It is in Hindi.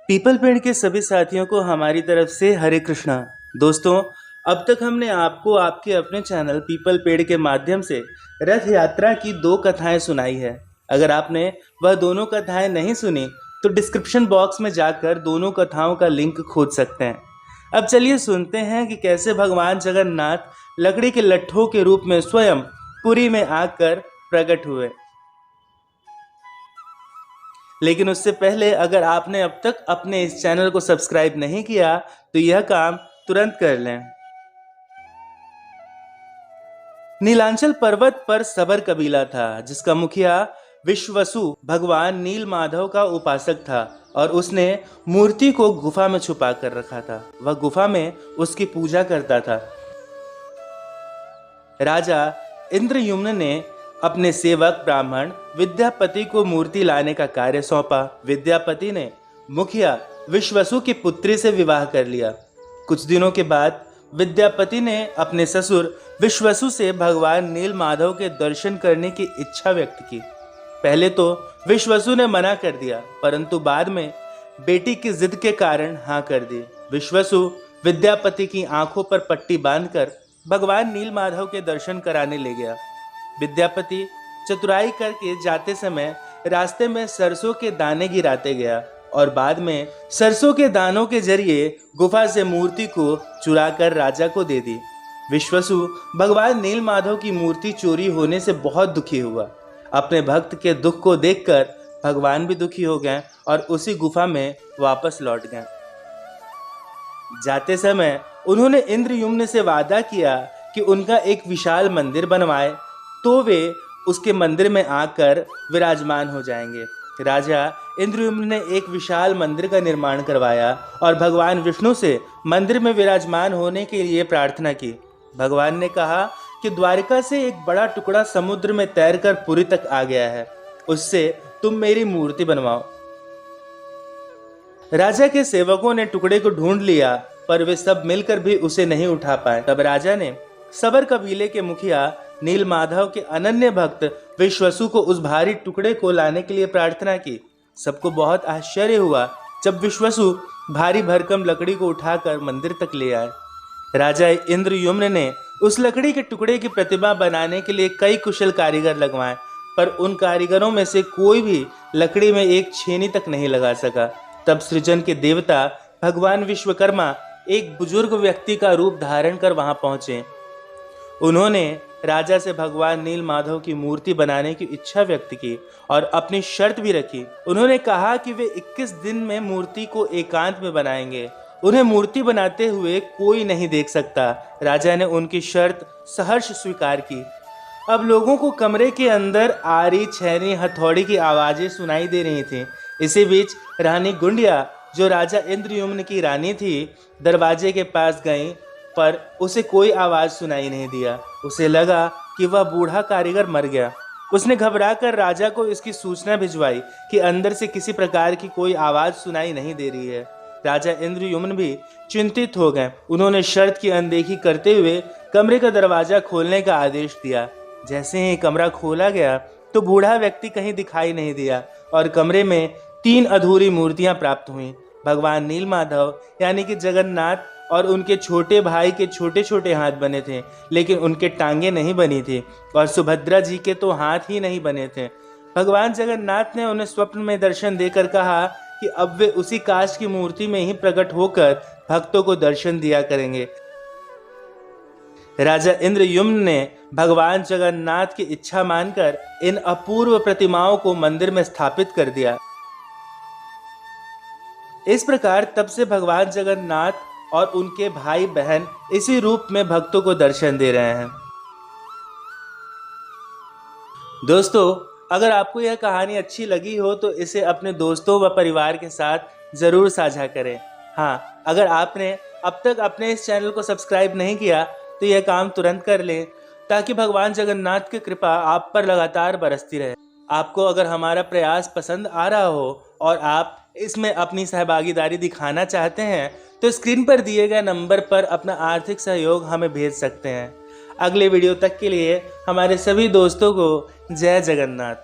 पीपल पेड़ के सभी साथियों को हमारी तरफ से हरे कृष्णा। दोस्तों, अब तक हमने आपको आपके अपने चैनल पीपल पेड़ के माध्यम से रथ यात्रा की 2 कथाएं सुनाई है। अगर आपने वह दोनों कथाएं नहीं सुनी तो डिस्क्रिप्शन बॉक्स में जाकर दोनों कथाओं का लिंक खोज सकते हैं। अब चलिए सुनते हैं कि कैसे भगवान जगन्नाथ लकड़ी के लट्ठों के रूप में स्वयं पुरी में आकर प्रकट हुए। लेकिन उससे पहले अगर आपने अब तक अपने इस चैनल को सब्सक्राइब नहीं किया तो यह काम तुरंत कर लें। नीलांचल पर्वत पर सबर कबीला था जिसका मुखिया विश्वसु भगवान नील माधव का उपासक था और उसने मूर्ति को गुफा में छुपा कर रखा था। वह गुफा में उसकी पूजा करता था। राजा इंद्रयुम्न ने अपने सेवक ब्राह्मण विद्यापति को मूर्ति लाने का कार्य सौंपा। विद्यापति ने मुखिया विश्वसु की पुत्री से विवाह कर लिया। कुछ दिनों के बाद विद्यापति ने अपने ससुर विश्वसु से भगवान नील माधव के दर्शन करने की इच्छा व्यक्त की। पहले तो विश्वसु ने मना कर दिया, परंतु बाद में बेटी की जिद के कारण हाँ कर दी। विश्वसु विद्यापति की आंखों पर पट्टी बांधकर भगवान नील माधव के दर्शन कराने ले गया। विद्यापति चतुराई करके जाते समय रास्ते में सरसों के दाने गिराते गया और बाद में सरसों के दानों के जरिए गुफा से मूर्ति को चुराकर राजा को दे दी। विश्वसु भगवान नील माधव की मूर्ति चोरी होने से बहुत दुखी हुआ। अपने भक्त के दुख को देखकर भगवान भी दुखी हो गए और उसी गुफा में वापस लौट गए। जाते समय उन्होंने इंद्रयुम्न से वादा किया कि उनका एक विशाल मंदिर बनवाए तो वे उसके मंदिर में आकर विराजमान हो जाएंगे। राजा इंद्रयुम्न ने एक विशाल मंदिर का निर्माण करवाया और भगवान विष्णु से मंदिर में विराजमान होने के लिए प्रार्थना की। भगवान ने कहा कि द्वारिका से एक बड़ा टुकड़ा समुद्र में तैरकर पुरी तक आ गया है, उससे तुम मेरी मूर्ति बनवाओ। राजा के सेवकों ने टुकड़े को ढूंढ लिया पर वे सब मिलकर भी उसे नहीं उठा पाए। तब राजा ने सबर कबीले के मुखिया नील माधव के अनन्य भक्त विश्वसु को उस भारी टुकड़े को लाने के लिए प्रार्थना की। सबको बहुत आश्चर्य हुआ जब विश्वसु भारी भरकम लकड़ी को उठाकर मंदिर तक ले आए। राजा इंद्रयुम्न ने उस लकड़ी के टुकड़े की प्रतिमा बनाने के लिए कई कुशल कारीगर लगवाए, पर उन कारीगरों में से कोई भी लकड़ी में एक छेनी तक नहीं लगा सका। तब सृजन के देवता भगवान विश्वकर्मा एक बुजुर्ग व्यक्ति का रूप धारण कर वहां पहुंचे। उन्होंने राजा से भगवान नील माधव की मूर्ति बनाने की इच्छा व्यक्त की और अपनी शर्त भी रखी। उन्होंने कहा कि वे 21 दिन में मूर्ति को एकांत में बनाएंगे। उन्हें मूर्ति बनाते हुए कोई नहीं देख सकता। राजा ने उनकी शर्त सहर्ष स्वीकार की। अब लोगों को कमरे के अंदर आरी छैनी हथौड़ी की आवाजें सुनाई दे रही थीं। इसी बीच रानी गुंडिया, जो राजा इंद्रयुम्न की रानी थी, दरवाजे के पास गई पर उसे कोई आवाज सुनाई नहीं दिया। उसे लगा कि वह बूढ़ा कारीगर मर गया। उसने घबराकर राजा को इसकी सूचना भिजवाई कि अंदर से किसी प्रकार की कोई आवाज सुनाई नहीं दे रही है। राजा इंद्रयुम्न भी चिंतित हो गए। उन्होंने शर्त की अनदेखी करते हुए कमरे का दरवाजा खोलने का आदेश दिया। जैसे ही कमरा खोला गया तो बूढ़ा व्यक्ति कहीं दिखाई नहीं दिया और कमरे में 3 अधूरी मूर्तियां प्राप्त हुईं। भगवान नील माधव यानी कि जगन्नाथ और उनके छोटे भाई के छोटे छोटे हाथ बने थे, लेकिन उनके टांगे नहीं बनी थी और सुभद्रा जी के तो हाथ ही नहीं बने थे। भगवान जगन्नाथ ने उन्हें स्वप्न में दर्शन देकर कहा कि अब वे उसी काष्ठ की मूर्ति में ही प्रकट होकर भक्तों को दर्शन दिया करेंगे। राजा इंद्रयुम्न ने भगवान जगन्नाथ की इच्छा मानकर इन अपूर्व प्रतिमाओं को मंदिर में स्थापित कर दिया। इस प्रकार तब से भगवान जगन्नाथ और उनके भाई बहन इसी रूप में भक्तों को दर्शन दे रहे हैं। दोस्तों, अगर आपको यह कहानी अच्छी लगी हो तो इसे अपने दोस्तों व परिवार के साथ जरूर साझा करें। हाँ, अगर आपने अब तक अपने इस चैनल को सब्सक्राइब नहीं किया तो यह काम तुरंत कर लें ताकि भगवान जगन्नाथ की कृपा आप पर लगातार बरसती रहे। आपको अगर हमारा प्रयास पसंद आ रहा हो और आप इसमें अपनी सहभागीदारी दिखाना चाहते हैं तो स्क्रीन पर दिए गए नंबर पर अपना आर्थिक सहयोग हमें भेज सकते हैं। अगले वीडियो तक के लिए हमारे सभी दोस्तों को जय जगन्नाथ।